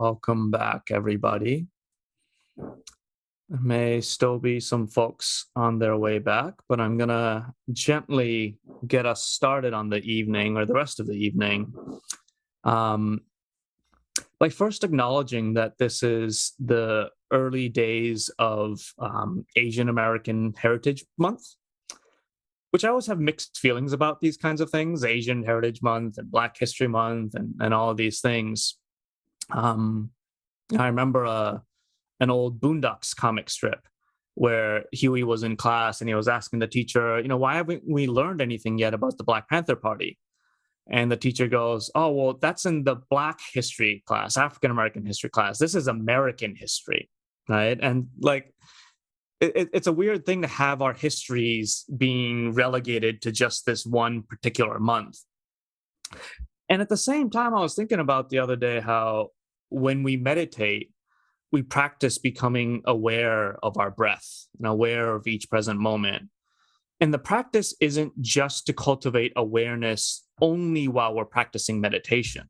Welcome back, everybody. There may still be some folks on their way back, but I'm going to gently get us started on the evening or the rest of the evening by first acknowledging that this is the early days of Asian American Heritage Month, which I always have mixed feelings about these kinds of things, Asian Heritage Month and Black History Month and all of these things. I remember an old Boondocks comic strip where Huey was in class and he was asking the teacher, why haven't we learned anything yet about the Black Panther Party? And the teacher goes, oh, well, that's in the Black history class, African American history class. This is American history, right? And it's a weird thing to have our histories being relegated to just this one particular month. And at the same time, I was thinking about the other day how when we meditate, we practice becoming aware of our breath and aware of each present moment. And the practice isn't just to cultivate awareness only while we're practicing meditation,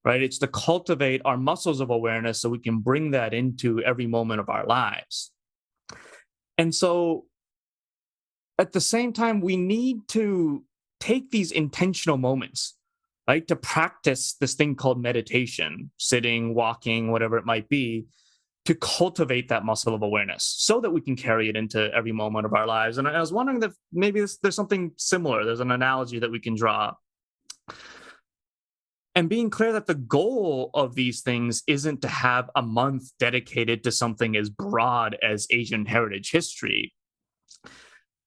right? It's to cultivate our muscles of awareness so we can bring that into every moment of our lives. And so at the same time, we need to take these intentional moments, right, to practice this thing called meditation, sitting, walking, whatever it might be, to cultivate that muscle of awareness so that we can carry it into every moment of our lives. And I was wondering if maybe there's something similar. There's an analogy that we can draw. And being clear that the goal of these things isn't to have a month dedicated to something as broad as Asian heritage history,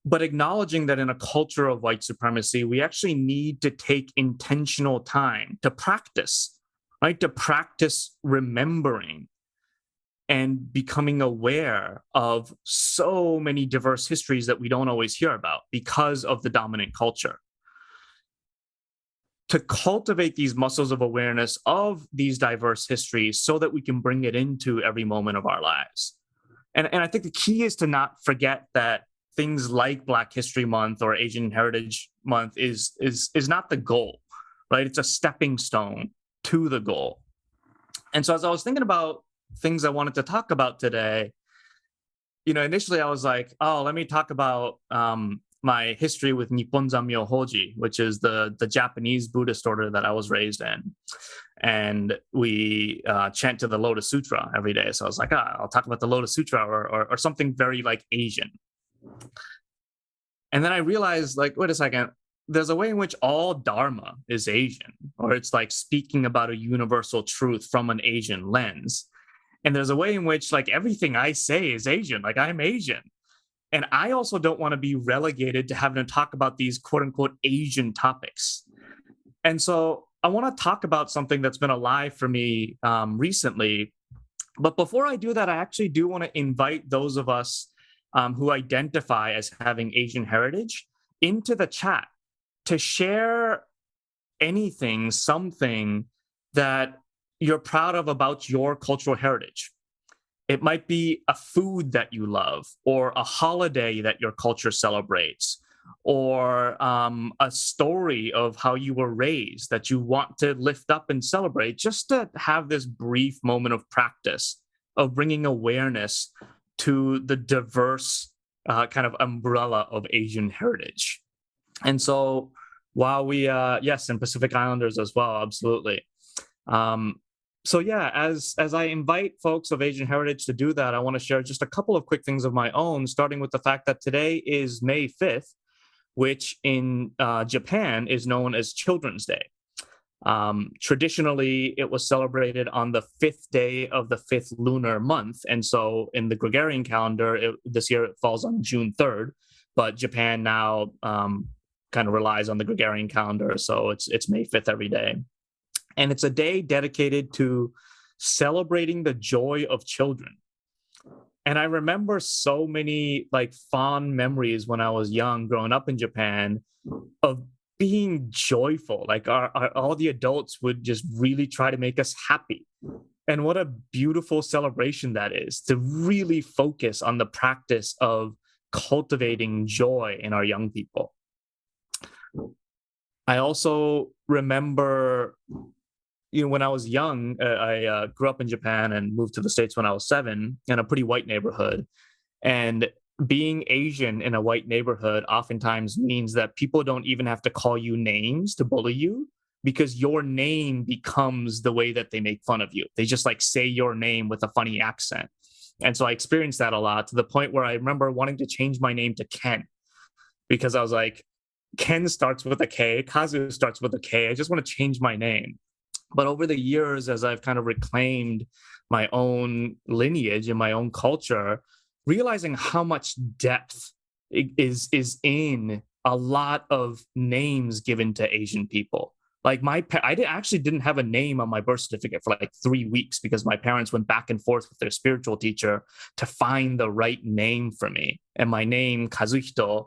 but acknowledging that in a culture of white supremacy, we actually need to take intentional time to practice, right? To practice remembering and becoming aware of so many diverse histories that we don't always hear about because of the dominant culture. To cultivate these muscles of awareness of these diverse histories so that we can bring it into every moment of our lives. And I think the key is to not forget that things like Black History Month or Asian Heritage Month is not the goal, right? It's a stepping stone to the goal. And so as I was thinking about things I wanted to talk about today, initially I was like, oh, let me talk about my history with Nippon Zammyo Hoji, which is the Japanese Buddhist order that I was raised in. And we chant to the Lotus Sutra every day. So I was like, I'll talk about the Lotus Sutra or something very like Asian. And then I realized, wait a second, there's a way in which all Dharma is Asian, or it's like speaking about a universal truth from an Asian lens. And there's a way in which everything I say is Asian, I'm Asian. And I also don't want to be relegated to having to talk about these quote unquote Asian topics. And so I want to talk about something that's been alive for me recently. But before I do that, I actually do want to invite those of us who identify as having Asian heritage into the chat to share anything, something that you're proud of about your cultural heritage. It might be a food that you love, or a holiday that your culture celebrates, or a story of how you were raised that you want to lift up and celebrate, just to have this brief moment of practice of bringing awareness to the diverse kind of umbrella of Asian heritage. And so while we, yes, and Pacific Islanders as well, absolutely. So yeah, as I invite folks of Asian heritage to do that, I want to share just a couple of quick things of my own, starting with the fact that today is May 5th, which in Japan is known as Children's Day. Traditionally, it was celebrated on the 5th day of the 5th lunar month. And so in the Gregorian calendar, this year it falls on June 3rd, but Japan now kind of relies on the Gregorian calendar. So it's May 5th every day. And it's a day dedicated to celebrating the joy of children. And I remember so many fond memories when I was young, growing up in Japan, of being joyful. All the adults would just really try to make us happy. And what a beautiful celebration that is, to really focus on the practice of cultivating joy in our young people. I also remember when I was young, I grew up in Japan and moved to the States when I was 7 in a pretty white neighborhood. And being Asian in a white neighborhood oftentimes means that people don't even have to call you names to bully you, because your name becomes the way that they make fun of you. They just like say your name with a funny accent. And so I experienced that a lot, to the point where I remember wanting to change my name to Ken, because I was like, Ken starts with a K, Kazu starts with a K. I just want to change my name. But over the years, as I've kind of reclaimed my own lineage and my own culture, realizing how much depth is in a lot of names given to Asian people. Like actually didn't have a name on my birth certificate for like 3 weeks, because my parents went back and forth with their spiritual teacher to find the right name for me. And my name, Kazuhito,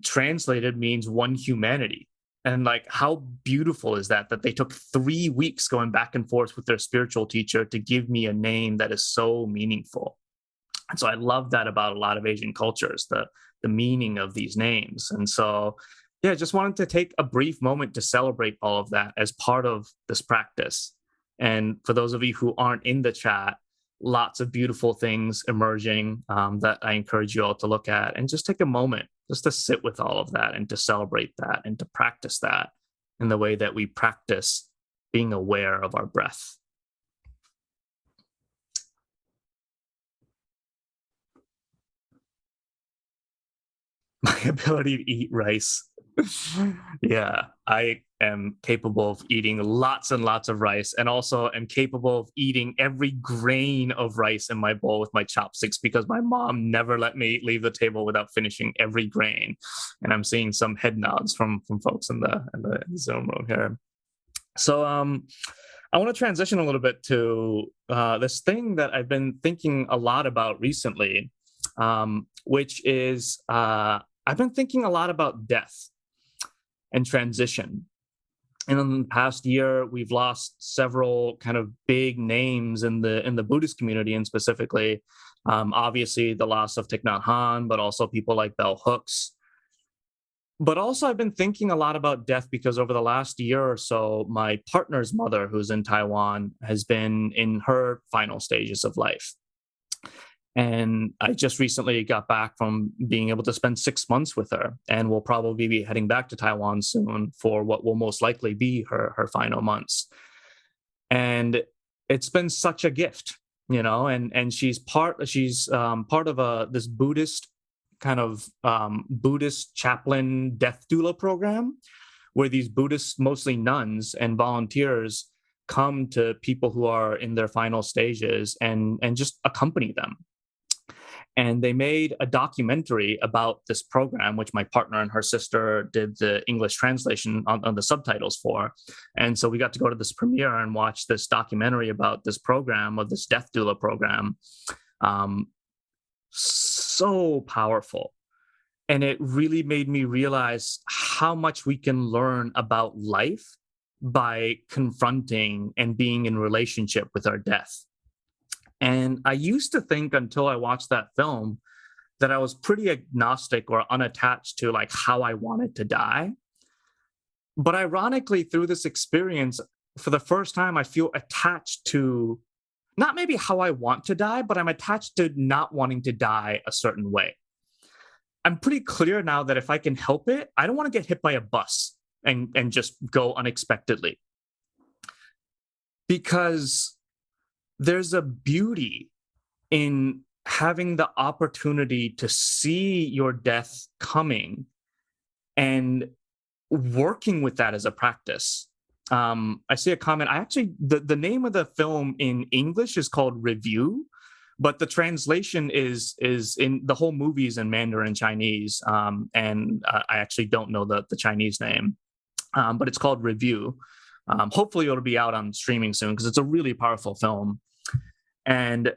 translated means one humanity. And like, how beautiful is that they took 3 weeks going back and forth with their spiritual teacher to give me a name that is so meaningful. And so I love that about a lot of Asian cultures, the meaning of these names. And so, yeah, just wanted to take a brief moment to celebrate all of that as part of this practice. And for those of you who aren't in the chat, lots of beautiful things emerging that I encourage you all to look at, and just take a moment just to sit with all of that and to celebrate that and to practice that in the way that we practice being aware of our breath. My ability to eat rice. Yeah, I am capable of eating lots and lots of rice, and also am capable of eating every grain of rice in my bowl with my chopsticks, because my mom never let me leave the table without finishing every grain. And I'm seeing some head nods from folks in the Zoom room here. So I want to transition a little bit to this thing that I've been thinking a lot about recently, which is I've been thinking a lot about death and transition. And in the past year, we've lost several kind of big names in the Buddhist community, and specifically, obviously, the loss of Thich Nhat Hanh, but also people like Bell Hooks. But also, I've been thinking a lot about death because over the last year or so, my partner's mother, who's in Taiwan, has been in her final stages of life. And I just recently got back from being able to spend 6 months with her, and we'll probably be heading back to Taiwan soon for what will most likely be her final months. And it's been such a gift, and she's part of this Buddhist kind of Buddhist chaplain death doula program, where these Buddhists, mostly nuns and volunteers, come to people who are in their final stages and just accompany them. And they made a documentary about this program, which my partner and her sister did the English translation on the subtitles for. And so we got to go to this premiere and watch this documentary about this program, of this death doula program. So powerful. And it really made me realize how much we can learn about life by confronting and being in relationship with our death. And I used to think, until I watched that film, that I was pretty agnostic or unattached to like how I wanted to die. But ironically, through this experience, for the first time, I feel attached to not maybe how I want to die, but I'm attached to not wanting to die a certain way. I'm pretty clear now that if I can help it, I don't want to get hit by a bus and just go unexpectedly. Because there's a beauty in having the opportunity to see your death coming and working with that as a practice. I see a comment. The name of the film in English is called Review, but the translation is in the whole movie is in Mandarin Chinese, and I actually don't know the Chinese name, but it's called Review. Hopefully it'll be out on streaming soon, because it's a really powerful film. And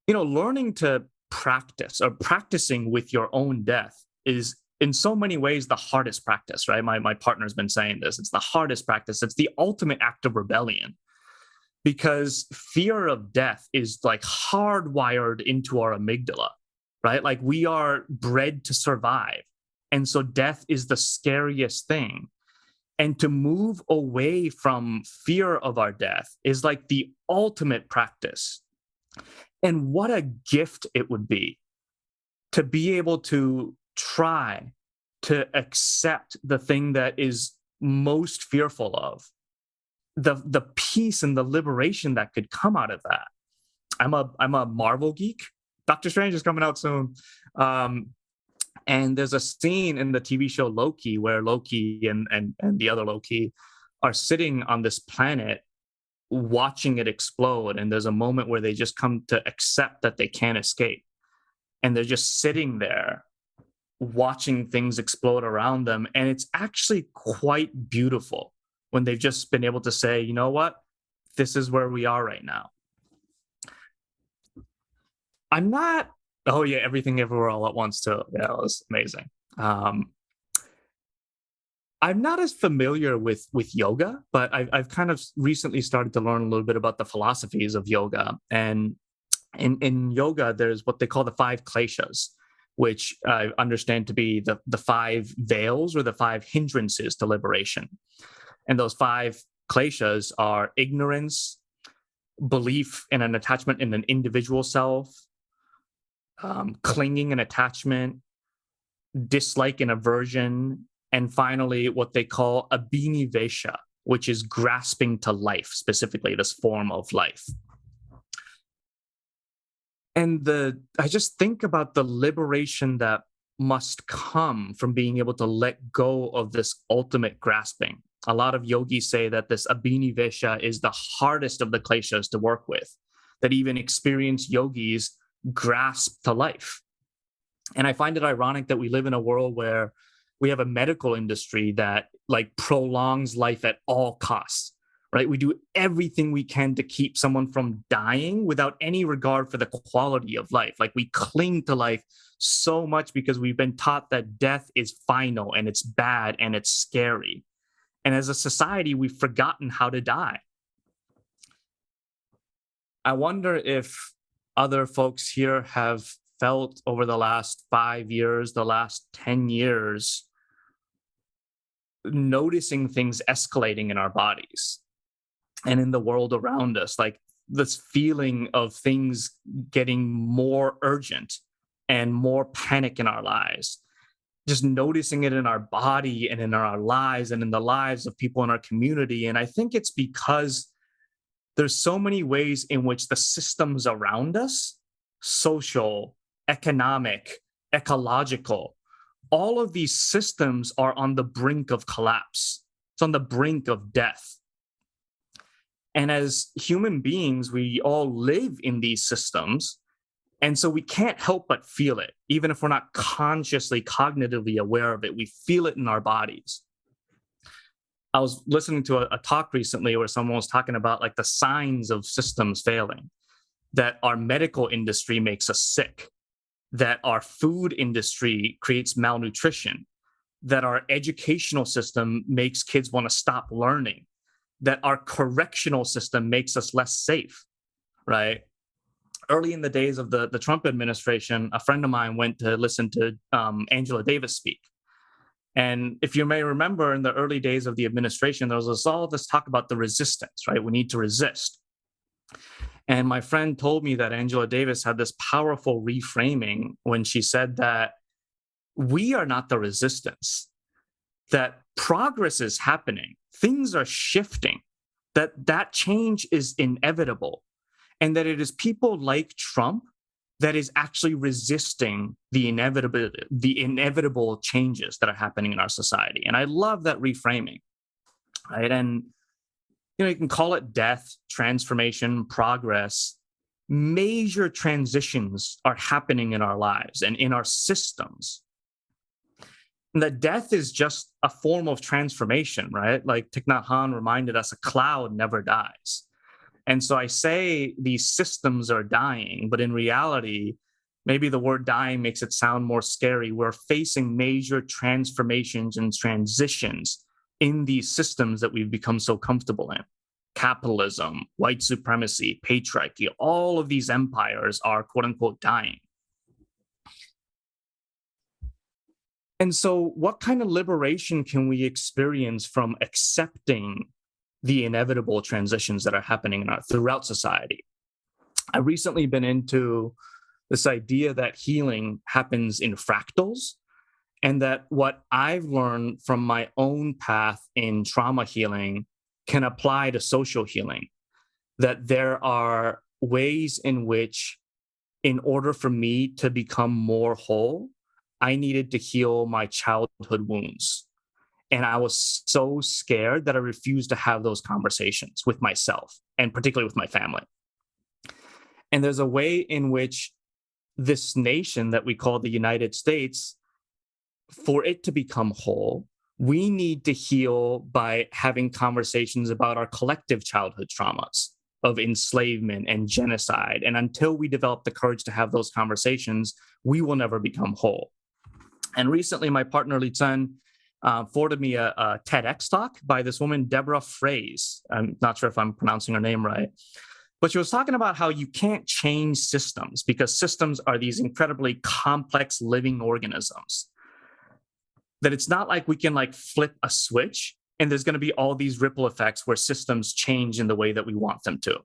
learning to practice, or practicing with your own death, is in so many ways the hardest practice, right? My partner's been saying this. It's the hardest practice. It's the ultimate act of rebellion, because fear of death is like hardwired into our amygdala, right? Like, we are bred to survive. And so death is the scariest thing. And to move away from fear of our death is like the ultimate practice. And what a gift it would be to be able to try to accept the thing that is most fearful of, the peace and the liberation that could come out of that. I'm a Marvel geek. Doctor Strange is coming out soon. And there's a scene in the TV show Loki where Loki and the other Loki are sitting on this planet watching it explode. And there's a moment where they just come to accept that they can't escape. And they're just sitting there watching things explode around them. And it's actually quite beautiful when they've just been able to say, you know what? This is where we are right now. I'm not, oh yeah, everything everywhere all at once too. Yeah, it was amazing. I'm not as familiar with yoga, but I've kind of recently started to learn a little bit about the philosophies of yoga. And in yoga, there's what they call the 5 kleshas, which I understand to be the 5 veils or the 5 hindrances to liberation. And those 5 kleshas are ignorance, belief in an attachment in an individual self, clinging and attachment, dislike and aversion, and finally what they call abhinivesha, which is grasping to life, specifically this form of life. And I just think about the liberation that must come from being able to let go of this ultimate grasping. A lot of yogis say that this abhinivesha is the hardest of the kleshas to work with, that even experienced yogis grasp to life. And I find it ironic that we live in a world where we have a medical industry that like prolongs life at all costs, right? We do everything we can to keep someone from dying without any regard for the quality of life. Like we cling to life so much because we've been taught that death is final and it's bad and it's scary. And as a society, we've forgotten how to die. I wonder if other folks here have felt over the last 5 years, the last 10 years, noticing things escalating in our bodies and in the world around us, like this feeling of things getting more urgent and more panic in our lives. Just noticing it in our body and in our lives and in the lives of people in our community. And I think it's because there's so many ways in which the systems around us, social, economic, ecological, all of these systems are on the brink of collapse. It's on the brink of death. And as human beings, we all live in these systems. And so we can't help but feel it, even if we're not consciously, cognitively aware of it. We feel it in our bodies. I was listening to a talk recently where someone was talking about like the signs of systems failing, that our medical industry makes us sick, that our food industry creates malnutrition, that our educational system makes kids want to stop learning, that our correctional system makes us less safe, right? Early in the days of the Trump administration, a friend of mine went to listen to Angela Davis speak. And if you may remember, in the early days of the administration, there was all this talk about the resistance, right? We need to resist. And my friend told me that Angela Davis had this powerful reframing when she said that we are not the resistance, that progress is happening, things are shifting, that change is inevitable, and that it is people like Trump that is actually resisting the inevitable changes that are happening in our society. And I love that reframing, right? And you can call it death, transformation, progress. Major transitions are happening in our lives and in our systems. And that death is just a form of transformation, right? Like Thich Nhat Hanh reminded us, a cloud never dies. And so I say these systems are dying, but in reality, maybe the word dying makes it sound more scary. We're facing major transformations and transitions in these systems that we've become so comfortable in. Capitalism, white supremacy, patriarchy, all of these empires are quote unquote dying. And so what kind of liberation can we experience from accepting the inevitable transitions that are happening throughout society? I've recently been into this idea that healing happens in fractals, and that what I've learned from my own path in trauma healing can apply to social healing. That there are ways in which, in order for me to become more whole, I needed to heal my childhood wounds. And I was so scared that I refused to have those conversations with myself and particularly with my family. And there's a way in which this nation that we call the United States, for it to become whole, we need to heal by having conversations about our collective childhood traumas of enslavement and genocide. And until we develop the courage to have those conversations, we will never become whole. And recently, my partner, Li Chen, forwarded me a TEDx talk by this woman, Deborah Fraze. I'm not sure if I'm pronouncing her name right. But she was talking about how you can't change systems because systems are these incredibly complex living organisms. That it's not like we can flip a switch and there's going to be all these ripple effects where systems change in the way that we want them to.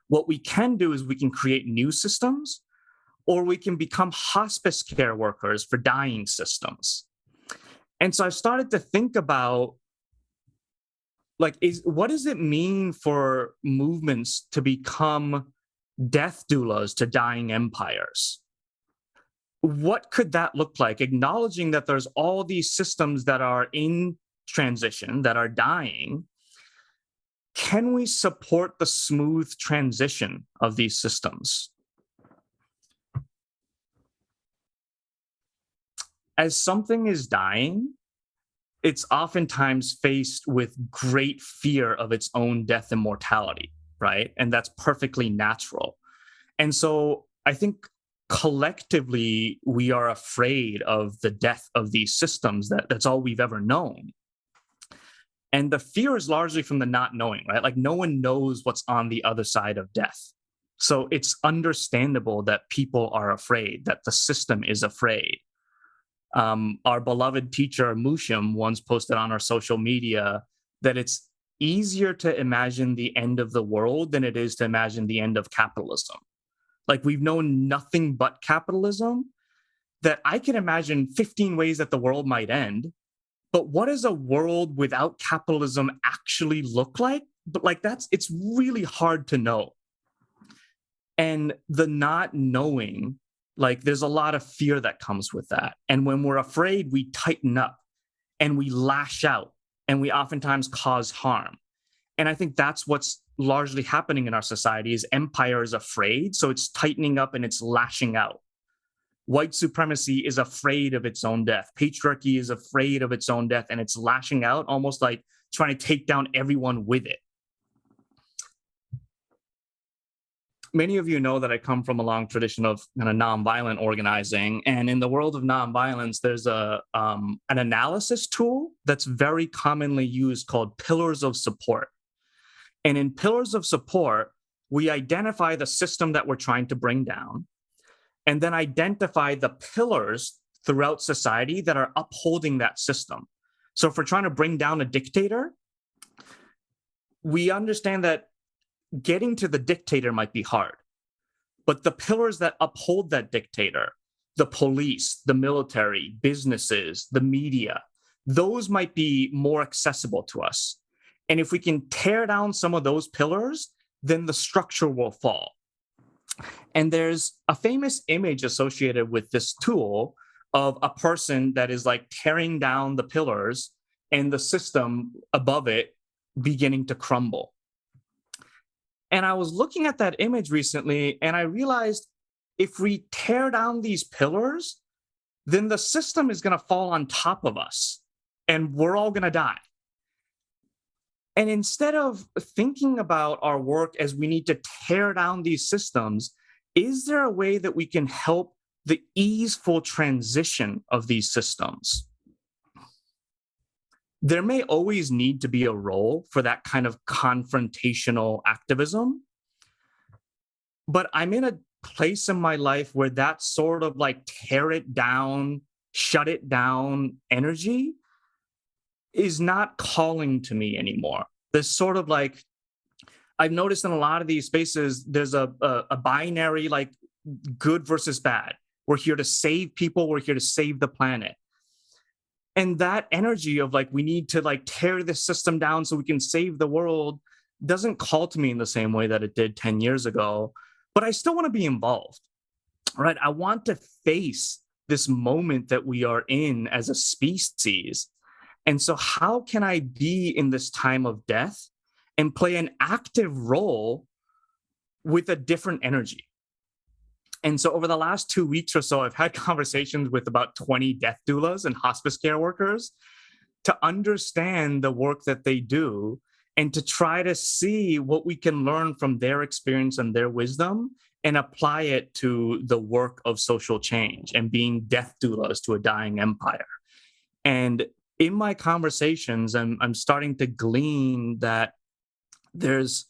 What we can do is we can create new systems, or we can become hospice care workers for dying systems. And so I started to think about what does it mean for movements to become death doulas to dying empires? What could that look like? Acknowledging that there's all these systems that are in transition, that are dying. Can we support the smooth transition of these systems? As something is dying, it's oftentimes faced with great fear of its own death and mortality, right? And that's perfectly natural. And so I think collectively, we are afraid of the death of these systems. That's all we've ever known. And the fear is largely from the not knowing, right? Like no one knows what's on the other side of death. So it's understandable that people are afraid, that the system is afraid. Our beloved teacher, Musham, once posted on our social media that it's easier to imagine the end of the world than it is to imagine the end of capitalism. Like we've known nothing but capitalism, that I can imagine 15 ways that the world might end. But what does a world without capitalism actually look like? But it's really hard to know. And the not knowing, there's a lot of fear that comes with that. And when we're afraid, we tighten up and we lash out and we oftentimes cause harm. And I think that's what's largely happening in our society is empire is afraid, so it's tightening up and it's lashing out. White supremacy is afraid of its own death. Patriarchy is afraid of its own death, and it's lashing out, almost like trying to take down everyone with it. Many of you know that I come from a long tradition of nonviolent organizing. And in the world of nonviolence, there's an analysis tool that's very commonly used called pillars of support. And in pillars of support, we identify the system that we're trying to bring down, and then identify the pillars throughout society that are upholding that system. So if we're trying to bring down a dictator, we understand that getting to the dictator might be hard, but the pillars that uphold that dictator, the police, the military, businesses, the media, those might be more accessible to us. And if we can tear down some of those pillars, then the structure will fall. And there's a famous image associated with this tool of a person that is tearing down the pillars and the system above it beginning to crumble. And I was looking at that image recently, and I realized if we tear down these pillars, then the system is going to fall on top of us, and we're all going to die. And instead of thinking about our work as we need to tear down these systems, is there a way that we can help the easeful transition of these systems? There may always need to be a role for that kind of confrontational activism, but I'm in a place in my life where that sort of tear it down, shut it down energy is not calling to me anymore. There's sort of like, I've noticed in a lot of these spaces, there's a binary, like good versus bad. We're here to save people. We're here to save the planet. And that energy of like, we need to like tear this system down so we can save the world doesn't call to me in the same way that it did 10 years ago. But I still want to be involved, right? I want to face this moment that we are in as a species. And so how can I be in this time of death and play an active role with a different energy? And so over the last 2 weeks or so, I've had conversations with about 20 death doulas and hospice care workers to understand the work that they do and to try to see what we can learn from their experience and their wisdom and apply it to the work of social change and being death doulas to a dying empire. And in my conversations, I'm starting to glean that there's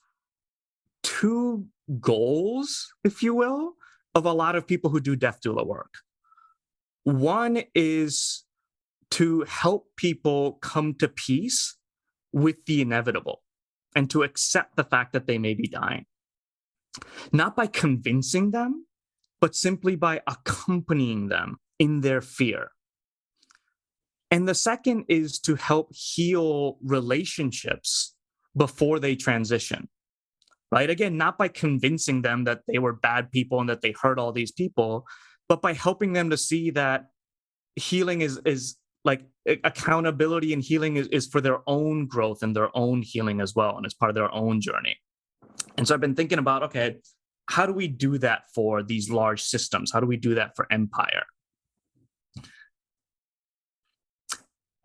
two goals, if you will, of a lot of people who do death doula work. One is to help people come to peace with the inevitable and to accept the fact that they may be dying. Not by convincing them, but simply by accompanying them in their fear. And the second is to help heal relationships before they transition, right? Again, not by convincing them that they were bad people and that they hurt all these people, but by helping them to see that healing is like accountability, and healing is for their own growth and their own healing as well. And it's part of their own journey. And so I've been thinking about, okay, how do we do that for these large systems? How do we do that for empire?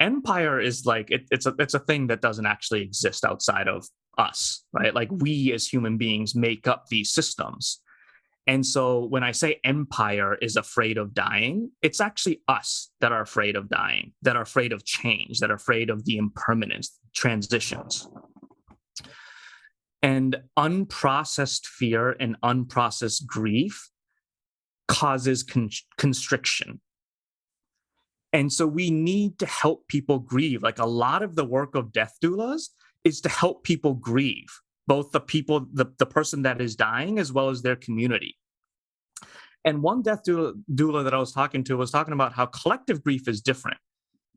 Empire is like, it's a thing that doesn't actually exist outside of us, right? Like we as human beings make up these systems. And so when I say empire is afraid of dying, it's actually us that are afraid of dying, that are afraid of change, that are afraid of the impermanence, transitions. And unprocessed fear and unprocessed grief causes constriction. And so we need to help people grieve. Like a lot of the work of death doulas is to help people grieve, both the people, the person that is dying, as well as their community. And one death doula that I was talking to was talking about how collective grief is different.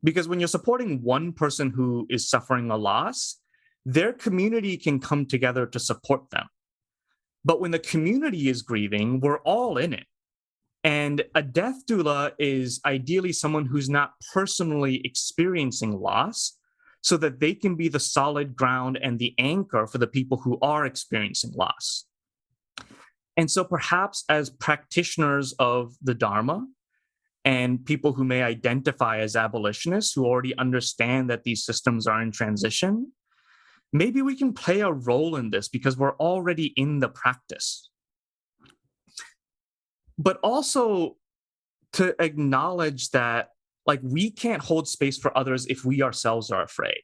Because when you're supporting one person who is suffering a loss, their community can come together to support them. But when the community is grieving, we're all in it. And a death doula is ideally someone who's not personally experiencing loss, so that they can be the solid ground and the anchor for the people who are experiencing loss. And so perhaps as practitioners of the Dharma and people who may identify as abolitionists who already understand that these systems are in transition, maybe we can play a role in this because we're already in the practice. But also to acknowledge that like we can't hold space for others if we ourselves are afraid,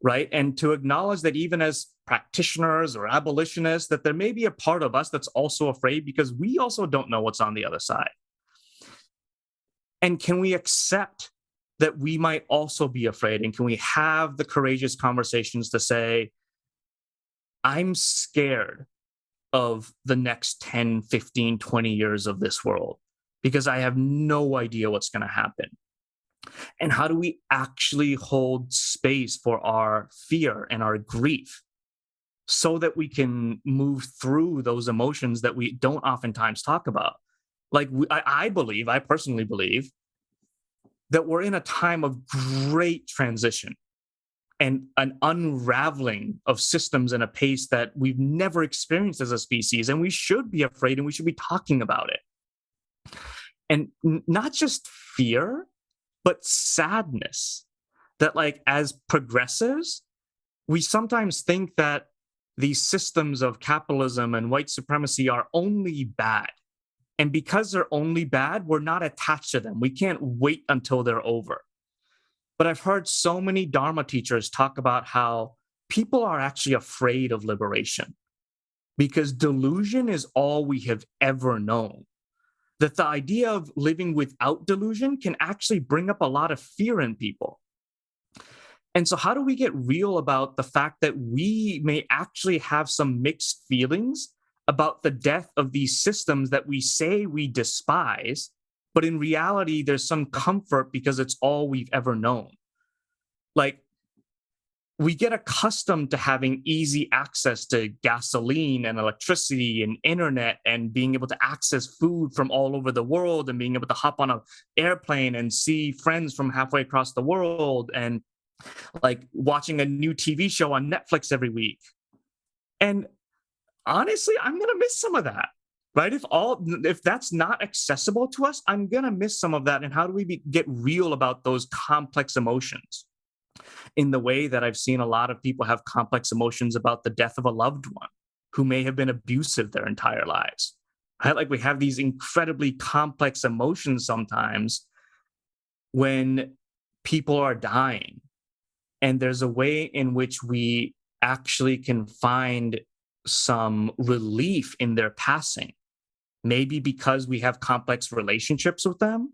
right? And to acknowledge that even as practitioners or abolitionists, that there may be a part of us that's also afraid because we also don't know what's on the other side. And can we accept that we might also be afraid? And can we have the courageous conversations to say, I'm scared of the next 10, 15, 20 years of this world because I have no idea what's going to happen. And how do we actually hold space for our fear and our grief so that we can move through those emotions that we don't oftentimes talk about? Like I personally believe that we're in a time of great transition and an unraveling of systems in a pace that we've never experienced as a species. And we should be afraid and we should be talking about it. And not just fear, but sadness. That like as progressives, we sometimes think that these systems of capitalism and white supremacy are only bad. And because they're only bad, we're not attached to them. We can't wait until they're over. But I've heard so many Dharma teachers talk about how people are actually afraid of liberation because delusion is all we have ever known. that the idea of living without delusion can actually bring up a lot of fear in people. And so how do we get real about the fact that we may actually have some mixed feelings about the death of these systems that we say we despise, but in reality, there's some comfort because it's all we've ever known? Like, we get accustomed to having easy access to gasoline and electricity and internet and being able to access food from all over the world and being able to hop on an airplane and see friends from halfway across the world and like watching a new TV show on Netflix every week. And honestly, I'm going to miss some of that, right? If that's not accessible to us, I'm going to miss some of that. And how do we get real about those complex emotions in the way that I've seen a lot of people have complex emotions about the death of a loved one who may have been abusive their entire lives, right? Like we have these incredibly complex emotions sometimes when people are dying. And there's a way in which we actually can find some relief in their passing, maybe because we have complex relationships with them,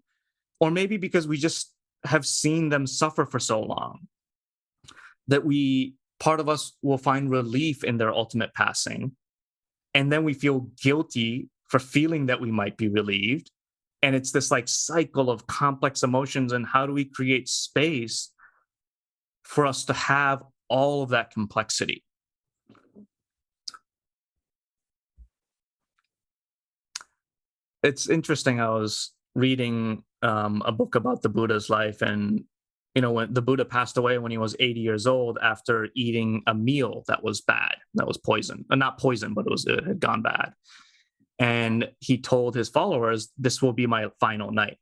or maybe because we just have seen them suffer for so long that part of us will find relief in their ultimate passing. And then we feel guilty for feeling that we might be relieved. And it's this like cycle of complex emotions. And how do we create space for us to have all of that complexity? It's interesting. I was reading a book about the Buddha's life, and when the Buddha passed away when he was 80 years old after eating a meal that was bad, that was poison, not poison, but it had gone bad. And he told his followers, "This will be my final night."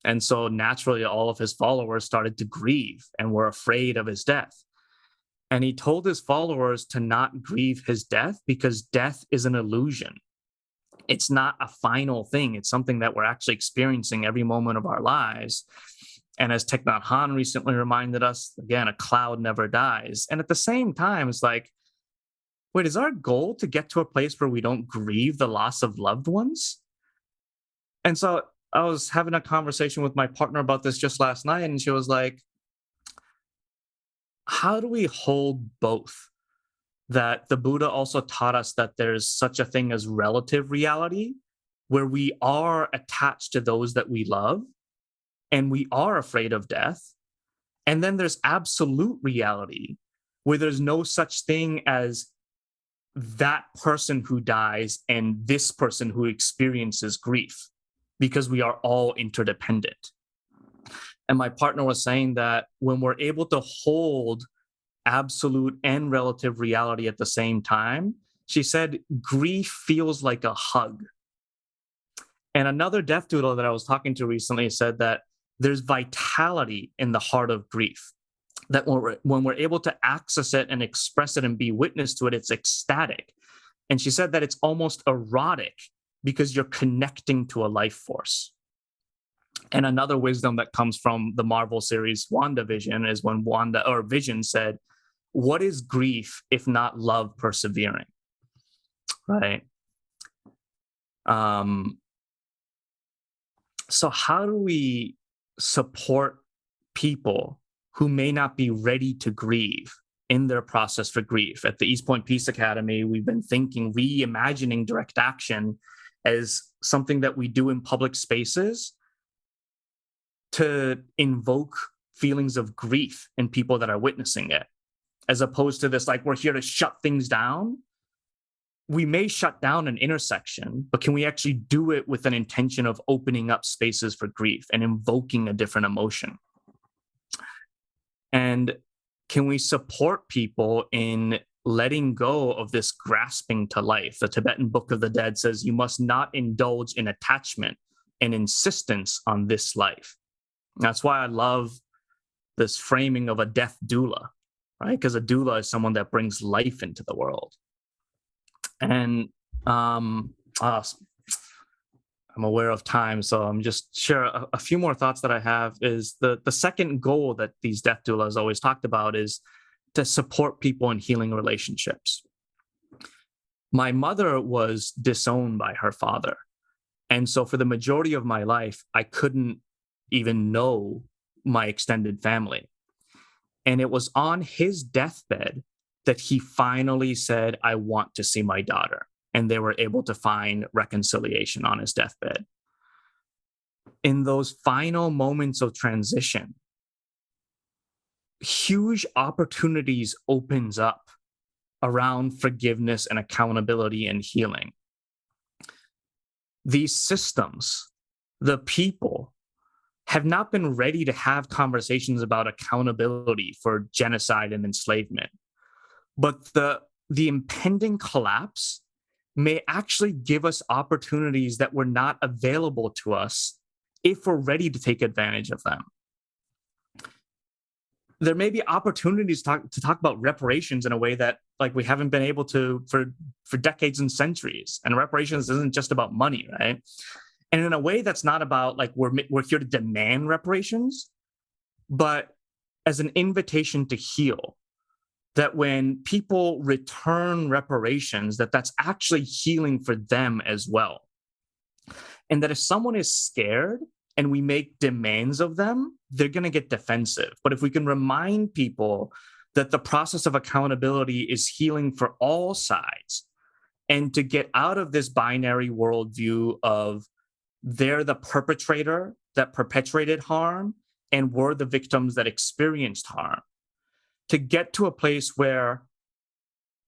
And so naturally, all of his followers started to grieve and were afraid of his death. And he told his followers to not grieve his death because death is an illusion. It's not a final thing. It's something that we're actually experiencing every moment of our lives. And as Thich Nhat Hanh recently reminded us, again, a cloud never dies. And at the same time, it's like, wait, is our goal to get to a place where we don't grieve the loss of loved ones? And so I was having a conversation with my partner about this just last night, and she was like, how do we hold both? That the Buddha also taught us that there's such a thing as relative reality, where we are attached to those that we love and we are afraid of death. And then there's absolute reality, where there's no such thing as that person who dies and this person who experiences grief, because we are all interdependent. And my partner was saying that when we're able to hold absolute and relative reality at the same time, she said, grief feels like a hug. And another death doula that I was talking to recently said that there's vitality in the heart of grief, that when we're able to access it and express it and be witness to it, it's ecstatic. And she said that it's almost erotic because you're connecting to a life force. And another wisdom that comes from the Marvel series WandaVision is when Vision said, what is grief if not love persevering? Right? So how do we support people who may not be ready to grieve in their process for grief? At the East Point Peace Academy, we've been reimagining direct action as something that we do in public spaces to invoke feelings of grief in people that are witnessing it, as opposed to this, like, we're here to shut things down. We may shut down an intersection, but can we actually do it with an intention of opening up spaces for grief and invoking a different emotion? And can we support people in letting go of this grasping to life? The Tibetan Book of the Dead says you must not indulge in attachment and insistence on this life. That's why I love this framing of a death doula, right? Because a doula is someone that brings life into the world. And I'm aware of time, so I'm just share a few more thoughts that I have. Is the second goal that these death doulas always talked about is to support people in healing relationships. My mother was disowned by her father, And so for the majority of my life, I couldn't even know my extended family. And it was on his deathbed that he finally said, I want to see my daughter. And they were able to find reconciliation on his deathbed. In those final moments of transition, huge opportunities opens up around forgiveness and accountability and healing. These systems, the people, have not been ready to have conversations about accountability for genocide and enslavement. But the impending collapse may actually give us opportunities that were not available to us if we're ready to take advantage of them. There may be opportunities to talk about reparations in a way that like we haven't been able to for decades and centuries. And reparations isn't just about money, right? And in a way that's not about like we're here to demand reparations, but as an invitation to heal. That when people return reparations, that's actually healing for them as well. And that if someone is scared and we make demands of them, they're going to get defensive. But if we can remind people that the process of accountability is healing for all sides, and to get out of this binary worldview of they're the perpetrator that perpetrated harm and we're the victims that experienced harm, to get to a place where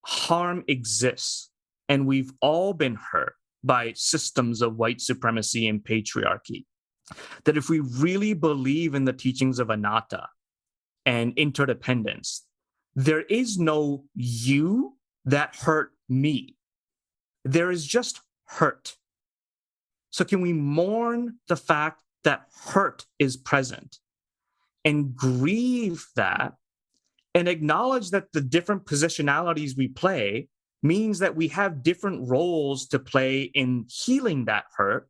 harm exists and we've all been hurt by systems of white supremacy and patriarchy. That if we really believe in the teachings of anatta and interdependence, there is no you that hurt me. There is just hurt. So can we mourn the fact that hurt is present and grieve that and acknowledge that the different positionalities we play means that we have different roles to play in healing that hurt,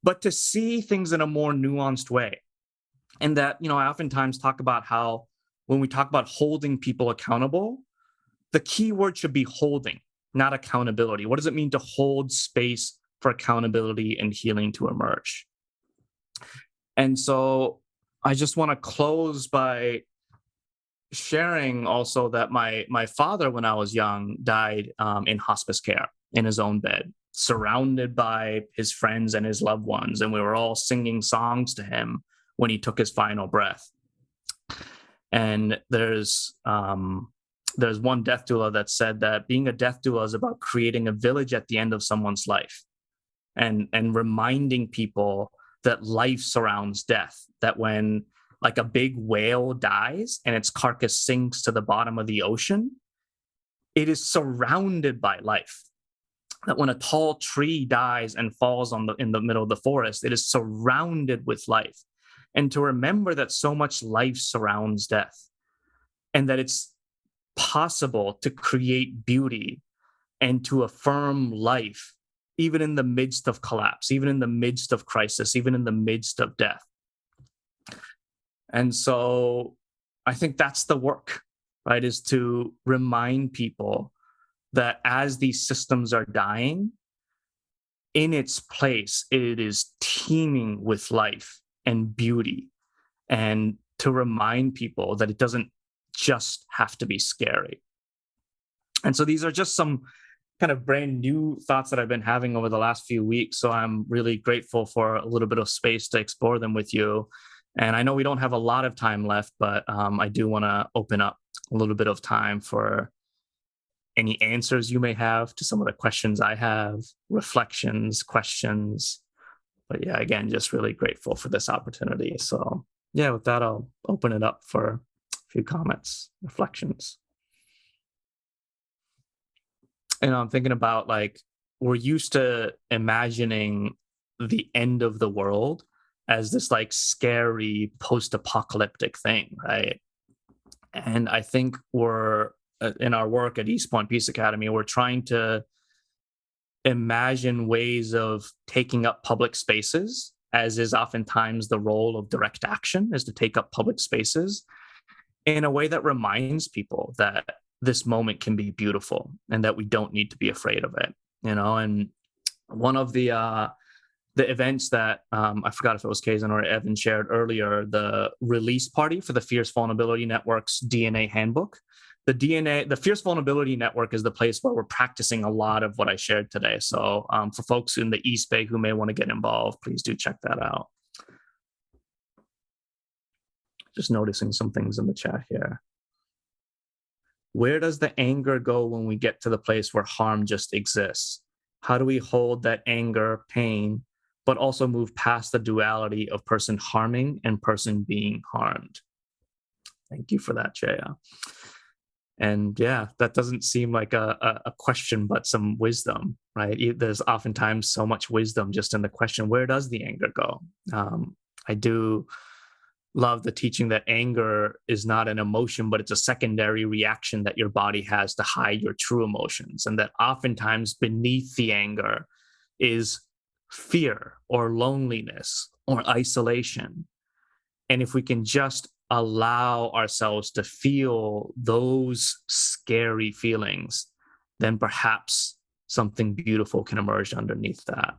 but to see things in a more nuanced way. And that, I oftentimes talk about how when we talk about holding people accountable, the key word should be holding, not accountability. What does it mean to hold space for accountability and healing to emerge? And so I just want to close by sharing also that my father, when I was young, died in hospice care in his own bed, surrounded by his friends and his loved ones. And we were all singing songs to him when he took his final breath. And there's one death doula that said that being a death doula is about creating a village at the end of someone's life and reminding people that life surrounds death, that when like a big whale dies and its carcass sinks to the bottom of the ocean, it is surrounded by life. That when a tall tree dies and falls in the middle of the forest, it is surrounded with life. And to remember that so much life surrounds death and that it's possible to create beauty and to affirm life, even in the midst of collapse, even in the midst of crisis, even in the midst of death. And so I think that's the work, right? Is to remind people that as these systems are dying, in its place, it is teeming with life and beauty. And to remind people that it doesn't just have to be scary. And so these are just some kind of brand new thoughts that I've been having over the last few weeks. So I'm really grateful for a little bit of space to explore them with you. And I know we don't have a lot of time left, but I do want to open up a little bit of time for any answers you may have to some of the questions I have, reflections, questions. But yeah, again, just really grateful for this opportunity. So yeah, with that, I'll open it up for a few comments, reflections. And I'm thinking about like, we're used to imagining the end of the world as this like scary post-apocalyptic thing, right? And I think we're in our work at East Point Peace Academy, we're trying to imagine ways of taking up public spaces, as is oftentimes the role of direct action, is to take up public spaces in a way that reminds people that this moment can be beautiful and that we don't need to be afraid of it, And one of the the events that I forgot if it was Kazan or Evan shared earlier, the release party for the Fierce Vulnerability Network's DNA handbook. The Fierce Vulnerability Network is the place where we're practicing a lot of what I shared today. So for folks in the East Bay who may want to get involved, please do check that out. Just noticing some things in the chat here. Where does the anger go when we get to the place where harm just exists? How do we hold that anger, pain, but also move past the duality of person harming and person being harmed? Thank you for that, Jaya. And yeah, that doesn't seem like a question, but some wisdom, right? There's oftentimes so much wisdom just in the question, where does the anger go? I do love the teaching that anger is not an emotion, but it's a secondary reaction that your body has to hide your true emotions. And that oftentimes beneath the anger is fear or loneliness or isolation. And if we can just allow ourselves to feel those scary feelings, then perhaps something beautiful can emerge underneath that.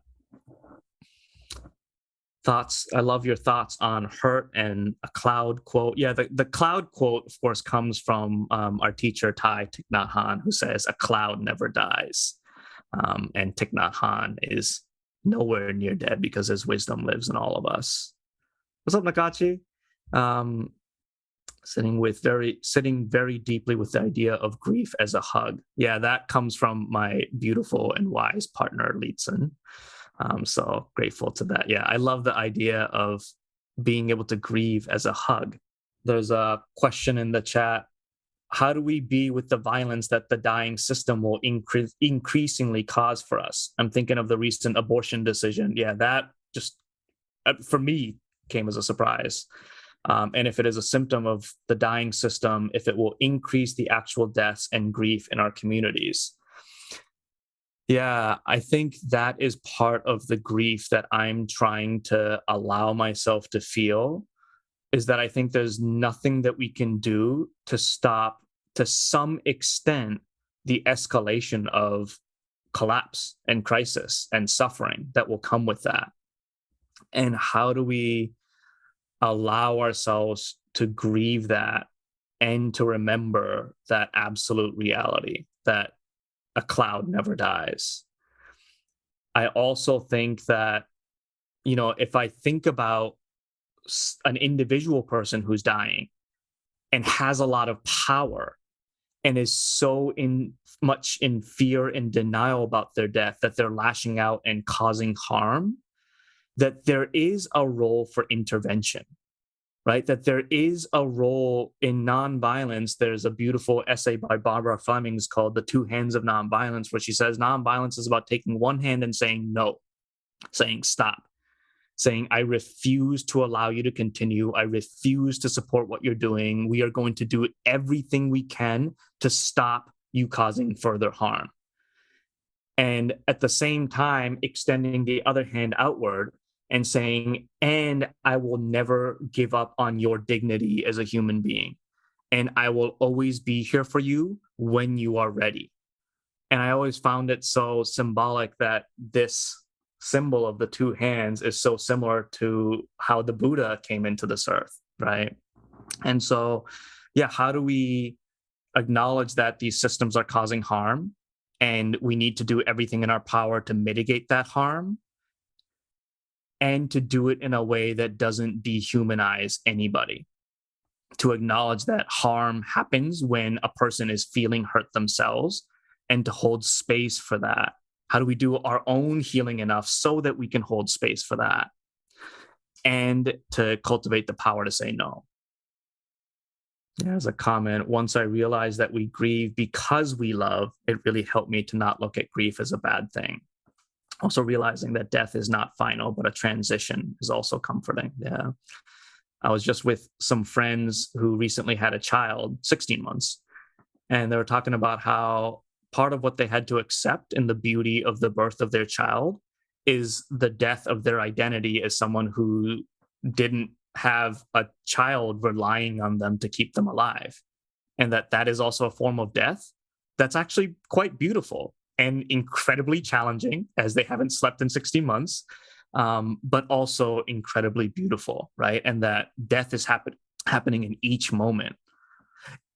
Thoughts. I love your thoughts on hurt and a cloud quote. Yeah, the cloud quote, of course, comes from our teacher, Thich Nhat Hanh, who says, "A cloud never dies." And Thich Nhat Hanh is nowhere near dead because his wisdom lives in all of us. What's up, Nakachi? Sitting very deeply with the idea of grief as a hug. Yeah, that comes from my beautiful and wise partner, Lawson. So grateful to that. Yeah, I love the idea of being able to grieve as a hug. There's a question in the chat. How do we be with the violence that the dying system will increasingly cause for us? I'm thinking of the recent abortion decision. Yeah, that just, for me, came as a surprise. And if it is a symptom of the dying system, if it will increase the actual deaths and grief in our communities. Yeah, I think that is part of the grief that I'm trying to allow myself to feel, is that I think there's nothing that we can do to stop, to some extent, the escalation of collapse and crisis and suffering that will come with that. And how do we allow ourselves to grieve that and to remember that absolute reality that a cloud never dies? I also think that, if I think about an individual person who's dying and has a lot of power and is so much in fear and denial about their death that they're lashing out and causing harm, that there is a role for intervention. Right? That there is a role in nonviolence. There's a beautiful essay by Barbara Flemings called The Two Hands of Nonviolence, where she says nonviolence is about taking one hand and saying no, saying stop, saying, I refuse to allow you to continue. I refuse to support what you're doing. We are going to do everything we can to stop you causing further harm. And at the same time, extending the other hand outward and saying, and I will never give up on your dignity as a human being. And I will always be here for you when you are ready. And I always found it so symbolic that this symbol of the two hands is so similar to how the Buddha came into this earth, right? And so, yeah, how do we acknowledge that these systems are causing harm and we need to do everything in our power to mitigate that harm, and to do it in a way that doesn't dehumanize anybody? To acknowledge that harm happens when a person is feeling hurt themselves, and to hold space for that. How do we do our own healing enough so that we can hold space for that? And to cultivate the power to say no. There's a comment. Once I realized that we grieve because we love, it really helped me to not look at grief as a bad thing. Also realizing that death is not final, but a transition is also comforting. Yeah. I was just with some friends who recently had a child, 16 months, and they were talking about how part of what they had to accept in the beauty of the birth of their child is the death of their identity as someone who didn't have a child relying on them to keep them alive. And that is also a form of death that's actually quite beautiful and incredibly challenging, as they haven't slept in 16 months. but also incredibly beautiful, right? And that death is happening in each moment.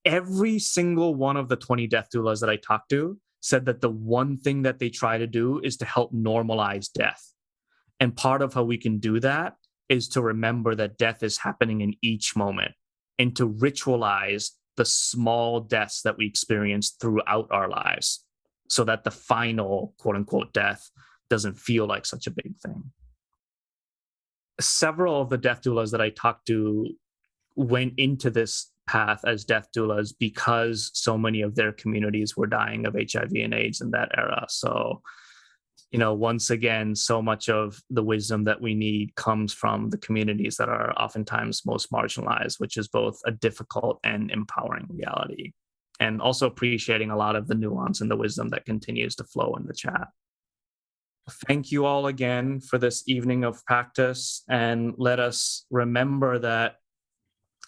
Every single one of the 20 death doulas that I talked to said that the one thing that they try to do is to help normalize death. And part of how we can do that is to remember that death is happening in each moment and to ritualize the small deaths that we experience throughout our lives so that the final quote unquote death doesn't feel like such a big thing. Several of the death doulas that I talked to went into this path as death doulas because so many of their communities were dying of HIV and AIDS in that era. So, once again, so much of the wisdom that we need comes from the communities that are oftentimes most marginalized, which is both a difficult and empowering reality. And also appreciating a lot of the nuance and the wisdom that continues to flow in the chat. Thank you all again for this evening of practice, and let us remember that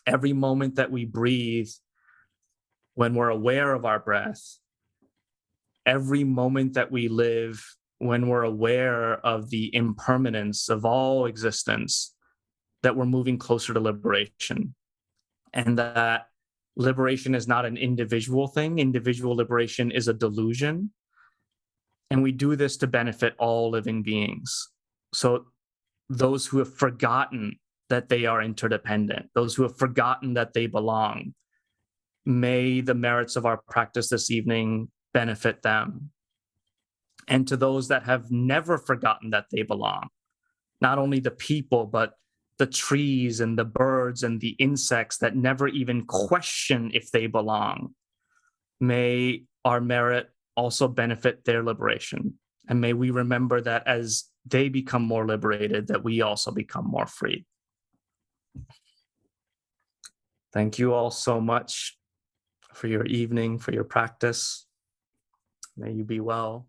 every moment that we breathe, when we're aware of our breath, every moment that we live, when we're aware of the impermanence of all existence, that we're moving closer to liberation. And that liberation is not an individual thing. Individual liberation is a delusion. And we do this to benefit all living beings. So those who have forgotten that they are interdependent, those who have forgotten that they belong, may the merits of our practice this evening benefit them. And to those that have never forgotten that they belong, not only the people, but the trees and the birds and the insects that never even question if they belong, may our merit also benefit their liberation. And may we remember that as they become more liberated, that we also become more free. Thank you all so much for your evening, for your practice. May you be well.